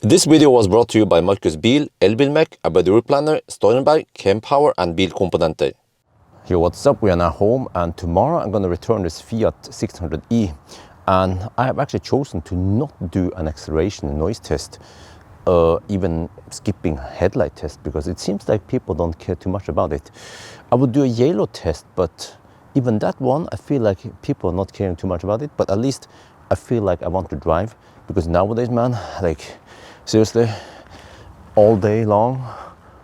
This video was brought to you by Markus Bil, Elbilmek, ABRP, Steurenberg, Kempower and Bilkomponenter. Yo, what's up? We are now home and tomorrow I'm going to return this Fiat 600e, and I have actually chosen to not do an acceleration noise test, even skipping headlight test, because it seems like people don't care too much about it. I would do a Geilo test, but even that one I feel like people are not caring too much about it, but at least I feel like I want to drive, because nowadays, man, like seriously, all day long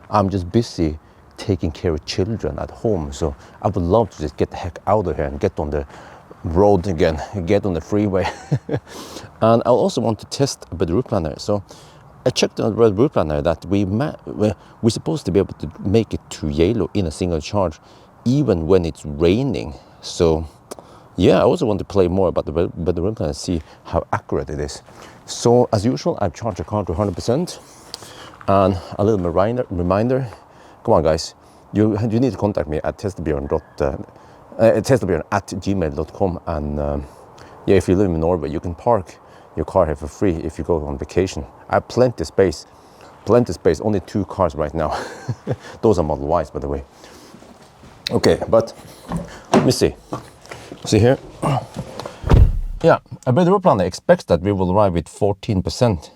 I'm just busy taking care of children at home. So I would love to just get the heck out of here and get on the road again, get on the freeway. And I also want to test a better route planner. So I checked on the route planner that we're supposed to be able to make it to Geilo in a single charge even when it's raining. So yeah, I also want to play more about the route planner and see how accurate it is. So as usual, I've charged the car to 100%. And a little reminder, come on guys, you need to contact me at Teslabjorn at gmail.com, and yeah, if you live in Norway, you can park your car here for free if you go on vacation. I have plenty of space, only 2 cars right now. Those are Model Ys, by the way. Okay, but let me see here. Yeah, a better route planner expects that we will arrive with 14%.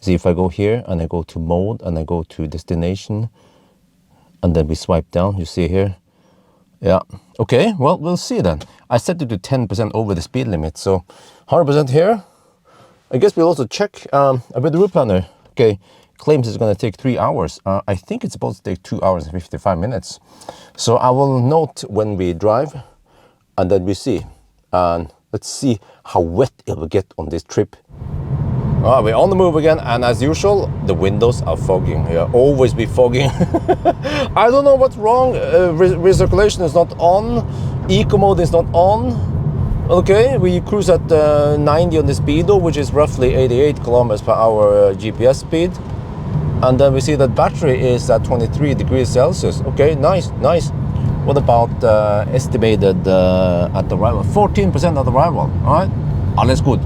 See, if I go here and I go to mode and I go to destination and then we swipe down, you see here. Yeah, okay, well, we'll see then. I set it to 10% over the speed limit, so 100% here. I guess we'll also check a better route planner. Okay, claims it's going to take 3 hours. I think it's supposed to take 2 hours and 55 minutes. So I will note when we drive and then we see. And let's see how wet it will get on this trip. We're on the move again, and as usual, the windows are fogging. Yeah, always be fogging. I don't know what's wrong. Recirculation is not on. Eco mode is not on. Okay, we cruise at 90 on the speedo, which is roughly 88 kilometers per hour GPS speed. And then we see that battery is at 23 degrees Celsius. Okay, nice. What about estimated at arrival? 14% at arrival. All right, alles good.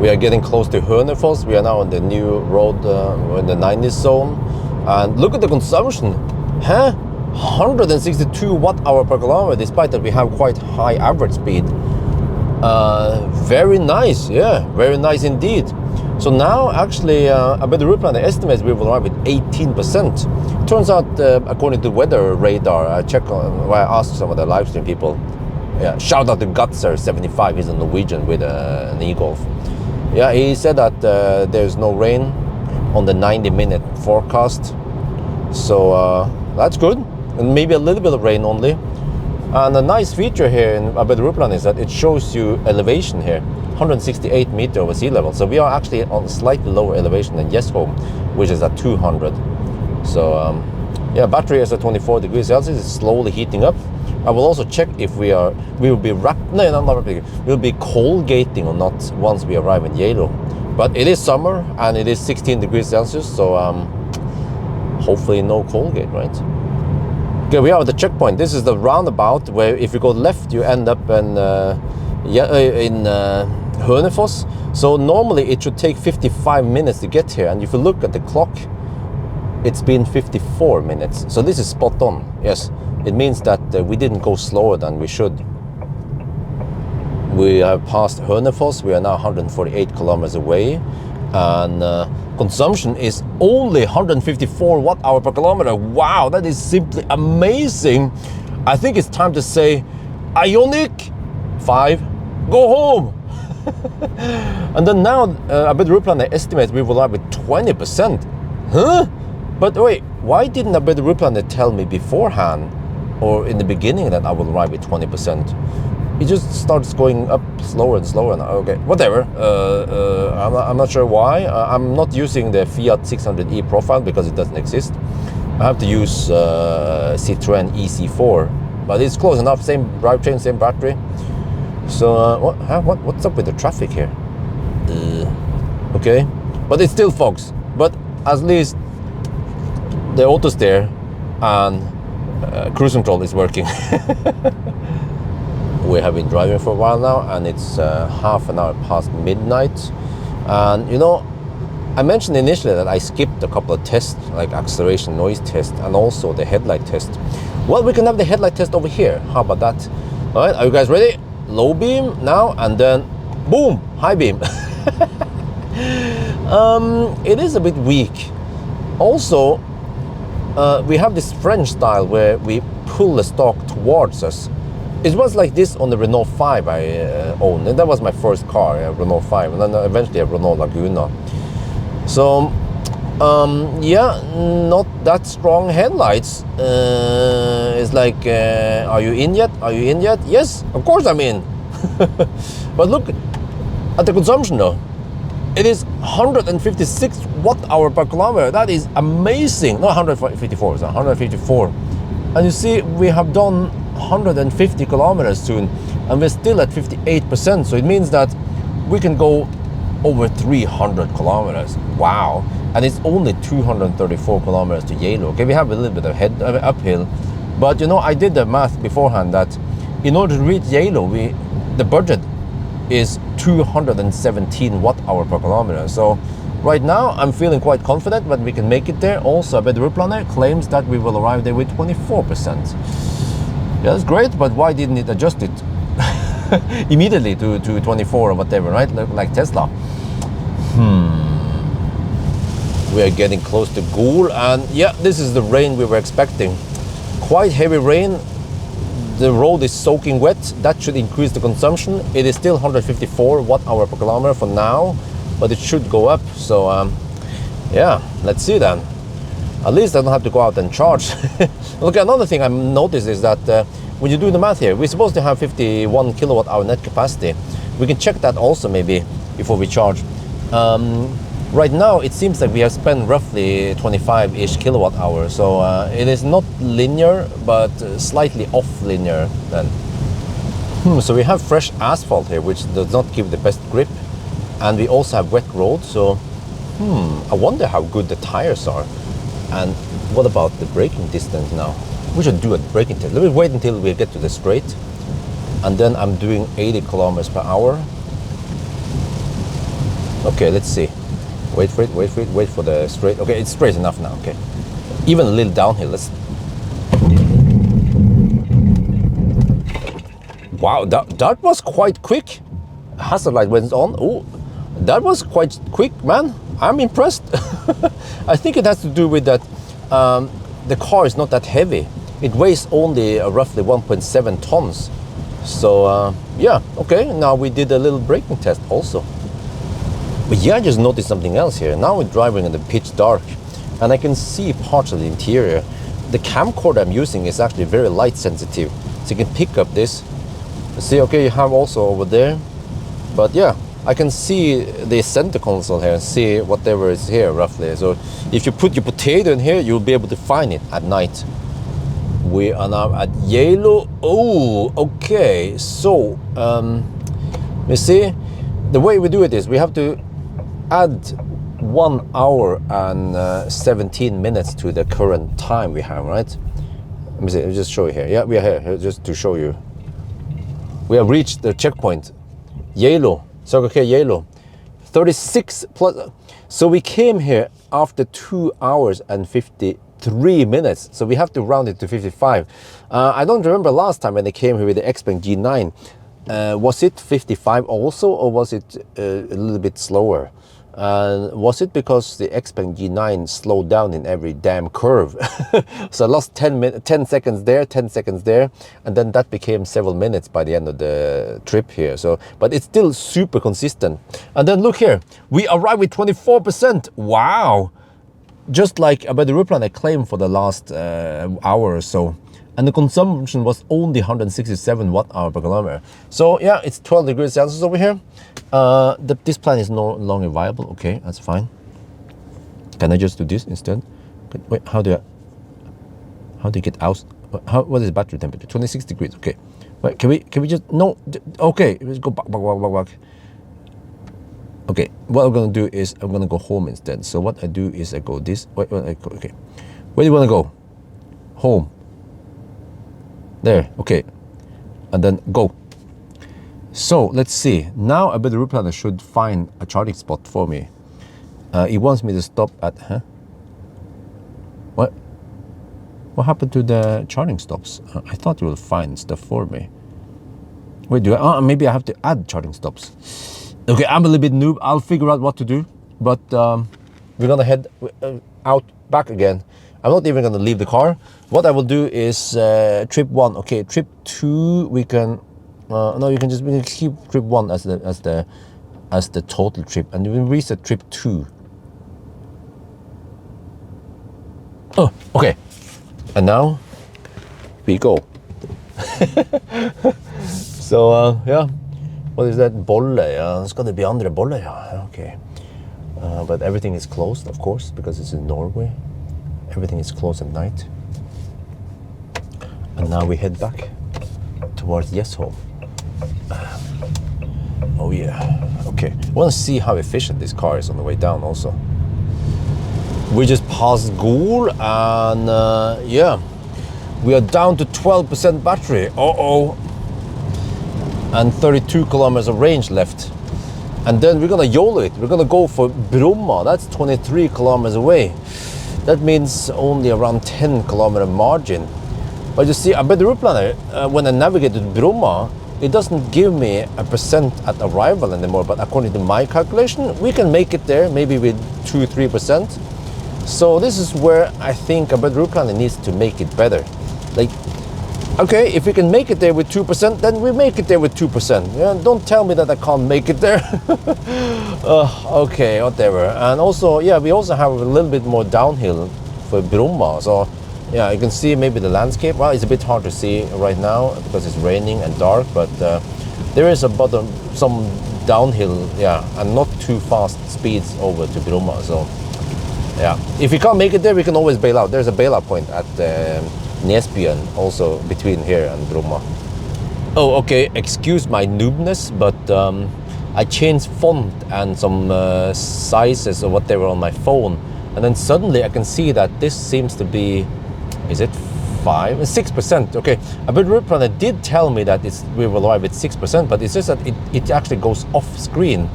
We are getting close to Hønefoss. We are now on the new road, we're in the 90 zone. And look at the consumption. 162 watt-hour per kilometer, despite that we have quite high average speed. Very nice, yeah, very nice indeed. So now, actually, a better route planner estimates we will arrive with 18%. Turns out, according to weather radar, I asked some of the live stream people. Yeah, shout out to Gutser75, he's a Norwegian with an e-Golf. Yeah, he said that there's no rain on the 90-minute forecast. So that's good. And maybe a little bit of rain only. And a nice feature here in a better route planner is that it shows you elevation here. 168 meters over sea level. So we are actually on slightly lower elevation than Jesholm, which is at 200. So yeah, battery is at 24 degrees Celsius. It's slowly heating up. I will also check if we'll be cold gating or not once we arrive in Geilo. But it is summer and it is 16 degrees Celsius, so hopefully no cold gate, right? Okay, we are at the checkpoint. This is the roundabout where if you go left, you end up in Hønefoss. So normally it should take 55 minutes to get here, and if you look at the clock, it's been 54 minutes. So this is spot on, yes. It means that we didn't go slower than we should. We have passed Hønefoss. We are now 148 kilometers away, and consumption is only 154 watt-hour per kilometer. Wow, that is simply amazing. I think it's time to say, Ioniq 5, go home. And then now, a better route planner estimates we will arrive with 20%. Huh? But wait, why didn't a better route planner tell me beforehand, or in the beginning, that I will arrive with 20%? It just starts going up slower and slower now. Okay, whatever. I'm not sure why. I'm not using the Fiat 600e profile because it doesn't exist. I have to use Citroën EC4, but it's close enough. Same drivetrain, same battery. So what's up with the traffic here? Okay, but it still fogs. But at least the auto steer and cruise control is working. We have been driving for a while now, and it's half an hour past midnight. And you know, I mentioned initially that I skipped a couple of tests, like acceleration noise test and also the headlight test. Well, we can have the headlight test over here. How about that? All right, are you guys ready? Low beam now, and then boom, high beam. It is a bit weak. Also, we have this French style where we pull the stock towards us. It was like this on the Renault 5 I owned, and that was my first car, a Renault 5, and then eventually a Renault Laguna. So, yeah, not that strong headlights. It's like, are you in yet? Are you in yet? Yes, of course I'm in. But look at the consumption though. It is 156 watt-hour per kilometer. That is amazing. No, 154, so 154. And you see, we have done 150 kilometers soon, and we're still at 58%. So it means that we can go over 300 kilometers. Wow. And it's only 234 kilometers to Geilo. Okay, we have a little bit of uphill, but you know, I did the math beforehand that in order to reach Geilo, the budget is 217 watt-hour per kilometer. So right now I'm feeling quite confident that we can make it there. Also, ABRP planner claims that we will arrive there with 24%. Yeah, that's great, but why didn't it adjust it immediately to 24 or whatever, right? Like Tesla. We are getting close to Geilo, and yeah, this is the rain we were expecting. Quite heavy rain. The road is soaking wet. That should increase the consumption. It is still 154 watt-hour per kilometer for now, but it should go up. So yeah, let's see then. At least I don't have to go out and charge. Look, another thing I noticed is that when you do the math here, we're supposed to have 51 kilowatt-hour net capacity. We can check that also maybe before we charge. Right now, it seems like we have spent roughly 25-ish kilowatt hours. So it is not linear, but slightly off linear then. So we have fresh asphalt here, which does not give the best grip. And we also have wet roads. So I wonder how good the tires are. And what about the braking distance now? We should do a braking test. Let me wait until we get to the straight. And then I'm doing 80 kilometers per hour. Okay, let's see. Wait for it, wait for it, wait for the straight. Okay, it's straight enough now, okay. Even a little downhill, let's... Wow, that was quite quick. Hazard light went on. Oh, that was quite quick, man. I'm impressed. I think it has to do with that the car is not that heavy. It weighs only roughly 1.7 tons. So, yeah, okay, now we did a little braking test also. But yeah, I just noticed something else here. Now we're driving in the pitch dark, and I can see parts of the interior. The camcorder I'm using is actually very light sensitive, so you can pick up this. See, okay, you have also over there. But yeah, I can see the center console here and see whatever is here roughly. So if you put your potato in here, you'll be able to find it at night. We are now at Geilo. Oh, okay. So, you see, the way we do it is we have to add 1 hour and 17 minutes to the current time we have, right? Let me see, let me just show you here. Yeah, we are here just to show you. We have reached the checkpoint. Geilo, Circle K Geilo. 36 plus. So we came here after 2 hours and 53 minutes. So we have to round it to 55. I don't remember last time when they came here with the Xpeng G9. Was it 55 also, or was it a little bit slower? Was it because the Xpeng G9 slowed down in every damn curve? So I lost 10 seconds there, 10 seconds there, and then that became several minutes by the end of the trip here. So, but it's still super consistent. And then look here, we arrived with 24%. Wow! Just like ABRP planner claimed for the last hour or so. And the consumption was only 167 watt-hour per kilometer. So yeah, it's 12 degrees Celsius over here. This plan is no longer viable. Okay, that's fine. Can I just do this instead? Wait, how do you get out? What is battery temperature? 26 degrees. Okay. Wait, can we just no? Okay, let's go back. Okay, what I'm gonna do is I'm gonna go home instead. So what I do is I go this. Okay. Where do you wanna go? Home. There, okay, and then go. So let's see. Now ABRP planner should find a charging spot for me. He wants me to stop at, What? What happened to the charging stops? I thought you would find stuff for me. Wait, maybe I have to add charging stops. Okay, I'm a little bit noob. I'll figure out what to do. But we're gonna head out back again. I'm not even gonna leave the car. What I will do is trip 1. Okay, trip 2 we can. No, we can keep trip 1 as the total trip, and we will reset trip 2. Oh, okay. And now we go. So yeah, what is that? Bolle? Ja, skal det bli andre bolle? Ja, okay. But everything is closed, of course, because it's in Norway. Everything is closed at night. And now we head back towards Home. Oh yeah. Okay. I want to see how efficient this car is on the way down. Also, we just passed Gol, and yeah, we are down to 12% battery. And 32 kilometers of range left. And then we're gonna YOLO it. We're gonna go for Bromma. That's 23 kilometers away. That means only around 10 kilometer margin. But you see, a better route planner, when I navigated Bromma, it doesn't give me a percent at arrival anymore. But according to my calculation, we can make it there, maybe with 2-3%. So this is where I think a better route planner needs to make it better. Like, okay, if we can make it there with 2%, then we make it there with 2%. Yeah, don't tell me that I can't make it there. Okay, whatever. And also, yeah, we also have a little bit more downhill for Bromma. So, yeah, you can see maybe the landscape. Well, it's a bit hard to see right now because it's raining and dark, but there is some downhill, yeah, and not too fast speeds over to Bromma. So, yeah, if we can't make it there, we can always bail out. There's a bailout point at Bjørn, also between here and Bromma. Oh, okay, excuse my noobness, but I changed font and some sizes or whatever on my phone, and then suddenly I can see that this seems to be, is it 6%? Okay, a bit route planner did tell me that we will arrive at 6%, but it's just that it actually goes off screen,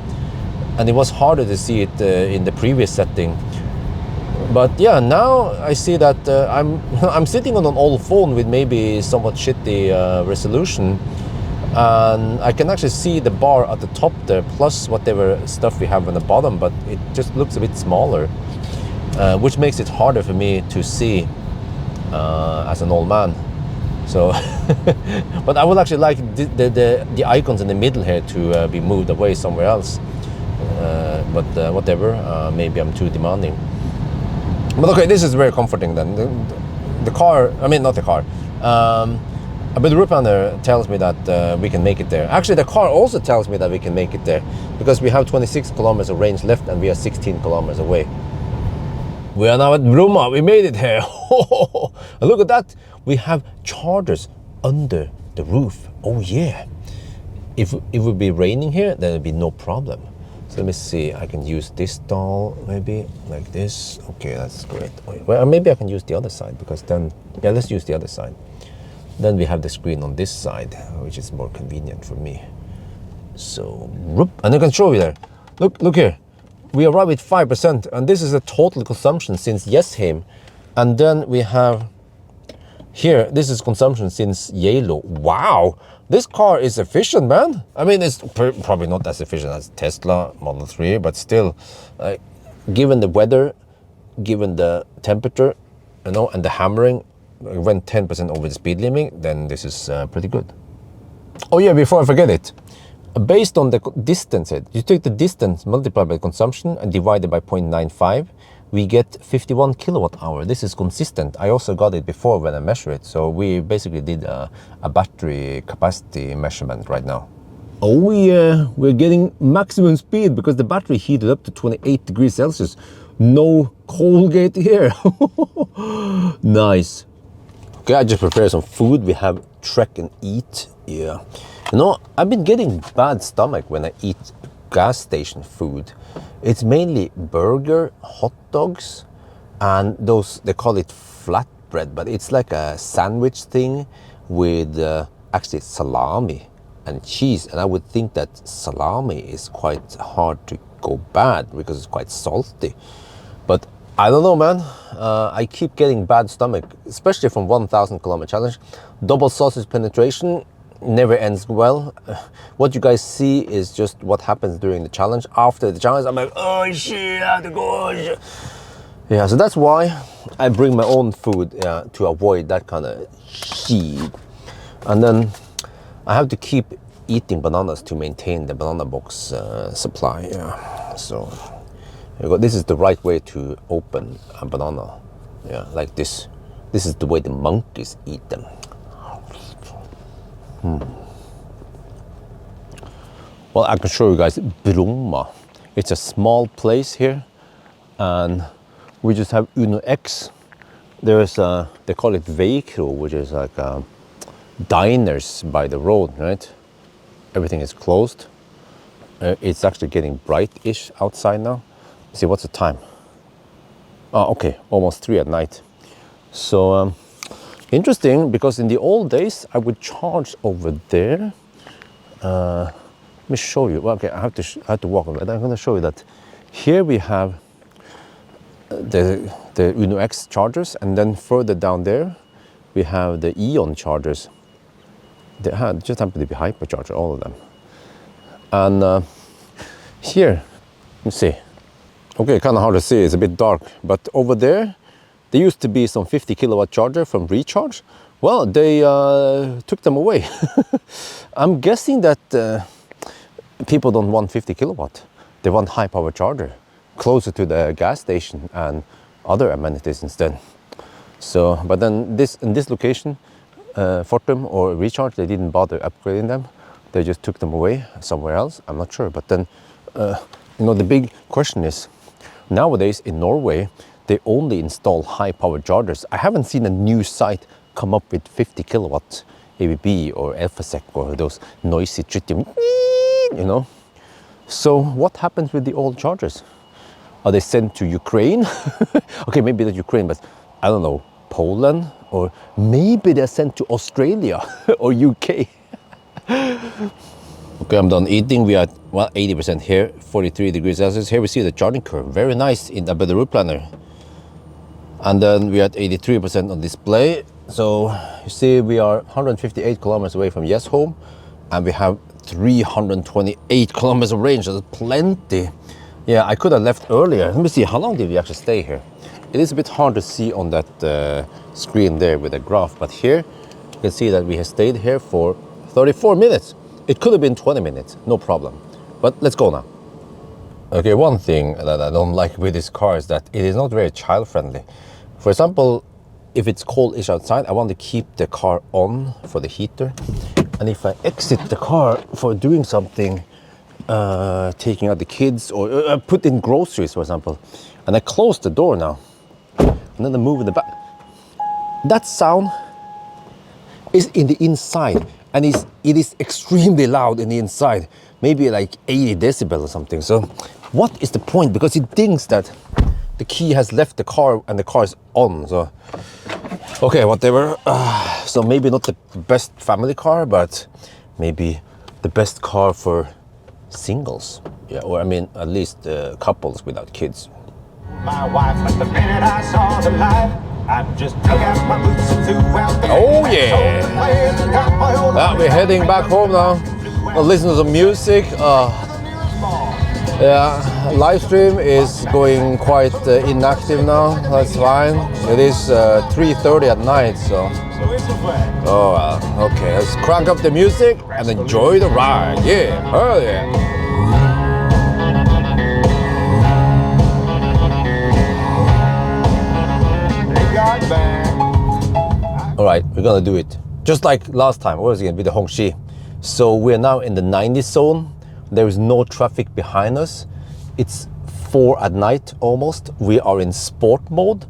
and it was harder to see it in the previous setting. But yeah, now I see that I'm sitting on an old phone with maybe somewhat shitty resolution, and I can actually see the bar at the top there, plus whatever stuff we have on the bottom, but it just looks a bit smaller, which makes it harder for me to see as an old man. So, but I would actually like the icons in the middle here to be moved away somewhere else. But whatever, maybe I'm too demanding. But okay, this is very comforting then. The car, I mean, not the car. But the route planner tells me that we can make it there. Actually, the car also tells me that we can make it there because we have 26 kilometers of range left and we are 16 kilometers away. We are now at Bromma. We made it here. Look at that. We have chargers under the roof. Oh yeah. If it would be raining here, then it would be no problem. Let me see, I can use this stall, maybe, like this. Okay, that's great. Well, maybe I can use the other side, because then, yeah, let's use the other side. Then we have the screen on this side, which is more convenient for me. So, and I can show you there. Look here. We arrive with 5%, and this is the total consumption since Jessheim. And then we have here, this is consumption since Geilo. Wow! This car is efficient, man. I mean, it's probably not as efficient as Tesla Model 3, but still, given the weather, given the temperature, you know, and the hammering, went 10% over the speed limit, then this is pretty good. Oh yeah, before I forget it, based on the distance, you take the distance multiplied by consumption and divided by 0.95, we get 51 kilowatt hour. This is consistent. I also got it before when I measured it. So we basically did a battery capacity measurement right now. Oh yeah, we're getting maximum speed because the battery heated up to 28 degrees Celsius. No Colgate here. Nice. Okay, I just prepared some food. We have Trek and Eat. Yeah. You know, I've been getting bad stomach when I eat gas station food. It's mainly burger, hot dogs, and those, they call it flatbread, but it's like a sandwich thing with actually salami and cheese. And I would think that salami is quite hard to go bad because it's quite salty. But I don't know, man. I keep getting bad stomach, especially from 1,000 kilometer challenge. Double sausage penetration never ends well. What you guys see is just what happens during the challenge. After the challenge, I'm like, oh shit, I have to go. Oh, shit. Yeah, so that's why I bring my own food to avoid that kind of shit. And then I have to keep eating bananas to maintain the banana box supply. Yeah, so this is the right way to open a banana. Yeah, like this. This is the way the monkeys eat them. Well, I can show you guys Bromma. It's a small place here, and we just have Uno X. There's they call it veikro, which is like diners by the road, right? Everything is closed. It's actually getting bright-ish outside now. See, what's the time? Oh, okay, almost 3 at night. So interesting, because in the old days I would charge over there. Let me show you. Well, okay, I have to walk on it. I'm going to show you that here we have the Uno X chargers, and then further down there we have the Eon chargers. They just happen to be hypercharger, all of them. And here, you see. Okay, kind of hard to see. It's a bit dark, but over there there used to be some 50 kilowatt charger from Recharge. Well, they took them away. I'm guessing that people don't want 50 kilowatt. They want high power charger closer to the gas station and other amenities instead. So, but then in this location, Fortum or Recharge, they didn't bother upgrading them. They just took them away somewhere else. I'm not sure. But then, you know, the big question is, nowadays in Norway, they only install high power chargers. I haven't seen a new site come up with 50 kilowatt ABB or Elfasec or those noisy tritium, you know. So what happens with the old chargers? Are they sent to Ukraine? Okay, maybe not Ukraine, but I don't know, Poland, or maybe they're sent to Australia or UK. Okay, I'm done eating. We are at, well, 80% here, 43 degrees Celsius. Here we see the charging curve, very nice in the route planner. And then we are at 83% on display. So you see we are 158 kilometers away from Yes Home, and we have 328 kilometers of range. That's plenty. Yeah, I could have left earlier. Let me see, how long did we actually stay here? It is a bit hard to see on that screen there with the graph, but here you can see that we have stayed here for 34 minutes. It could have been 20 minutes, no problem. But let's go now. Okay, one thing that I don't like with this car is that it is not very child-friendly. For example, if it's cold-ish outside, I want to keep the car on for the heater. And if I exit the car for doing something, taking out the kids or put in groceries, for example, and I close the door now, and then I move in the back, that sound is in the inside, and it is extremely loud in the inside, maybe like 80 decibel or something. So what is the point? Because it thinks that the key has left the car and the car is on. So okay, whatever. So maybe not the best family car, but maybe the best car for singles. Yeah, or I mean at least couples without kids. My wife, at the minute I saw the light, I just took out my boots and threw out the oh yeah! We're heading back home now. I'll listen to some music. Yeah, live stream is going quite inactive now. That's fine. It is 3:30 at night, so. Oh well. Okay, let's crank up the music and enjoy the ride. Yeah, hell yeah. All right, we're gonna do it just like last time. What was it gonna be? The Hongxi. So we're now in the 90 zone. There is no traffic behind us. It's 4 at night almost. We are in sport mode.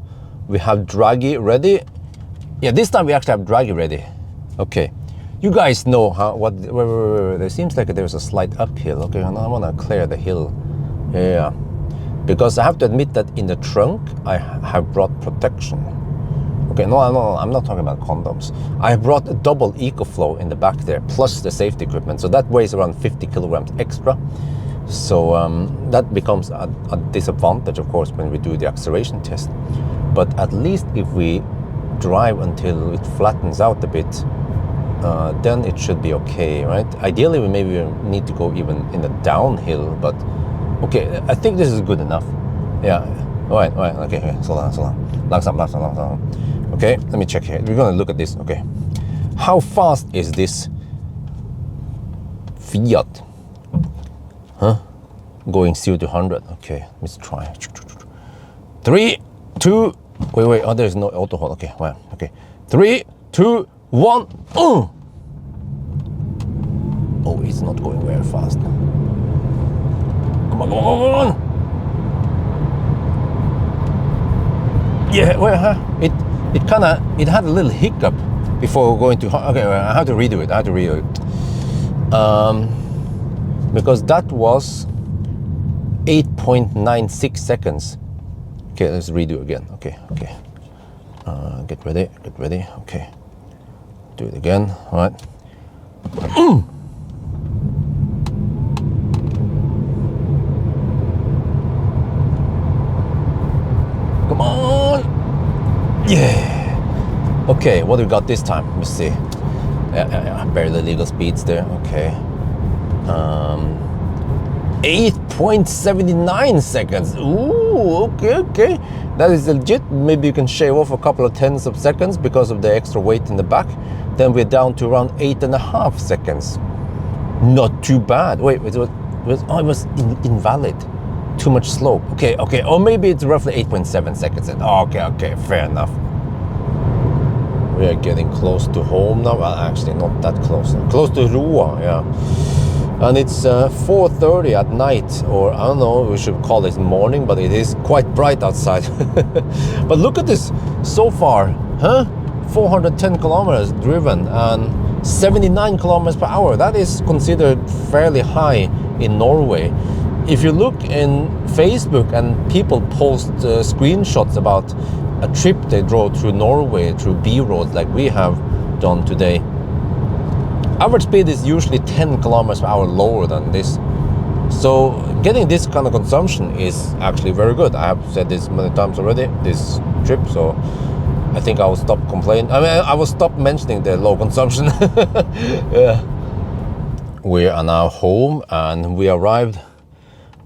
We have Draghi ready. Yeah, this time we actually have Draghi ready. Okay, you guys know how what? There seems like there's a slight uphill. Okay, I want to clear the hill. Yeah, because I have to admit that in the trunk I have brought protection. Okay, no, I'm not talking about condoms. I brought a double EcoFlow in the back there, plus the safety equipment. So that weighs around 50 kilograms extra. So that becomes a disadvantage, of course, when we do the acceleration test. But at least if we drive until it flattens out a bit, then it should be okay, right? Ideally, we maybe need to go even in the downhill, but okay, I think this is good enough. Yeah, all right, okay, slow down. Langsomt. Okay, let me check here. We're gonna look at this, okay. How fast is this Fiat? Going 0 to 100. Okay, let's try. 3, 2, wait, oh, there's no auto hold. Okay, well, okay. 3, 2, 1. Oh, it's not going very fast. Come on. Yeah, well, it had a little hiccup before going to, okay, I have to redo it. Because that was 8.96 seconds. Okay, let's redo again. Okay. Get ready. Okay, do it again. All right. Come on. Yeah. Okay, what do we got this time? Let me see. Barely legal speeds there. Okay. 8.79 seconds. Ooh, okay. That is legit. Maybe you can shave off a couple of tenths of seconds because of the extra weight in the back. Then we're down to around 8.5 seconds. Not too bad. Wait, it was invalid. Too much slope. Okay. Or maybe it's roughly 8.7 seconds. Okay, fair enough. We are getting close to home now. Well, actually, not that close. Close to Roa, yeah. And it's 4:30 at night, or I don't know, we should call it morning, but it is quite bright outside. But look at this so far, 410 kilometers driven and 79 kilometers per hour. That is considered fairly high in Norway. If you look in Facebook and people post screenshots about a trip they drove through Norway, through B roads like we have done today, average speed is usually 10 kilometers per hour lower than this. So getting this kind of consumption is actually very good. I have said this many times already, this trip, so I think I will stop complaining. I will stop mentioning the low consumption. Yeah. We are now home and we arrived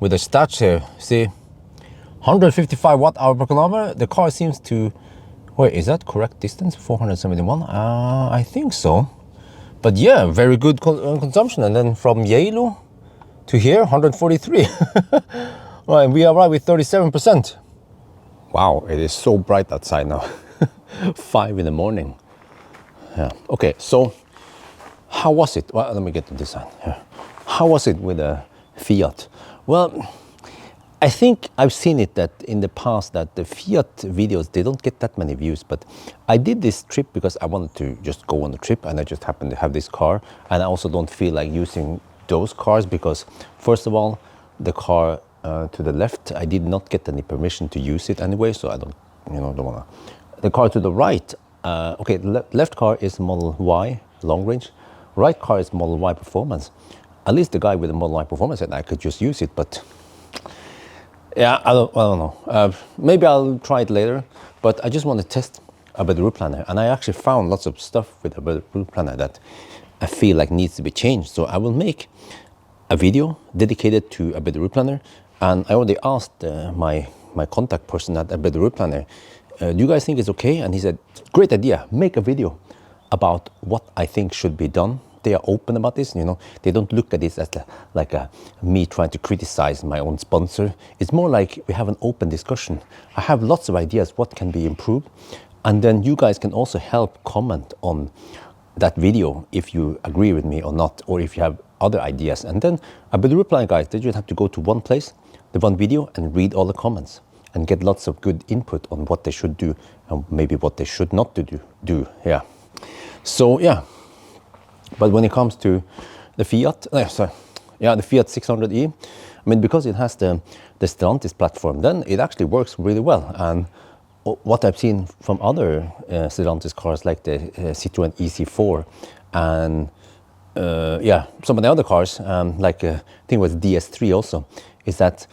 with a stats here. See, 155 watt-hour per kilometer. The car seems to, wait, is that correct distance? 471? I think so. But yeah, very good consumption. And then from Geilo to here, 143. Right, we arrived with 37%. Wow, it is so bright outside now. 5 in the morning. Yeah. Okay, so how was it? Well, let me get to this side here. How was it with a Fiat? Well, I think I've seen it that in the past that the Fiat videos, they don't get that many views, but I did this trip because I wanted to just go on the trip and I just happened to have this car, and I also don't feel like using those cars because first of all, the car to the left, I did not get any permission to use it anyway, so I don't wanna. The car to the right, okay, left car is Model Y long range, right car is Model Y performance. At least the guy with the Model Y performance said I could just use it, but yeah, I don't know. Maybe I'll try it later, but I just want to test a better route planner. And I actually found lots of stuff with a better route planner that I feel like needs to be changed. So I will make a video dedicated to a better route planner. And I already asked my contact person at a better route planner, do you guys think it's okay? And he said, great idea, make a video about what I think should be done. They are open about this, they don't look at this as like me trying to criticize my own sponsor. It's more like we have an open discussion. I have lots of ideas what can be improved, and then you guys can also help comment on that video if you agree with me or not, or if you have other ideas. And then a better reply, guys, they just have to go to one place, the one video, and read all the comments and get lots of good input on what they should do and maybe what they should not do. Yeah. So yeah. But when it comes to the Fiat, the Fiat 600e, I mean, because it has the Stellantis platform, then it actually works really well. And what I've seen from other Stellantis cars like the Citroën EC4 and yeah, some of the other cars, like I think it was DS3 also, is that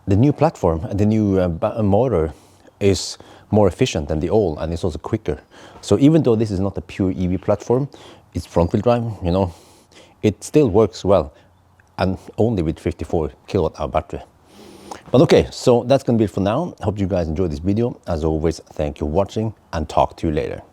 the new platform and the new motor is more efficient than the old, and it's also quicker. So even though this is not a pure EV platform, it's front-wheel drive, you know, it still works well, and only with 54 kilowatt-hour battery. But okay, so that's going to be it for now. Hope you guys enjoyed this video. As always, thank you for watching, and talk to you later.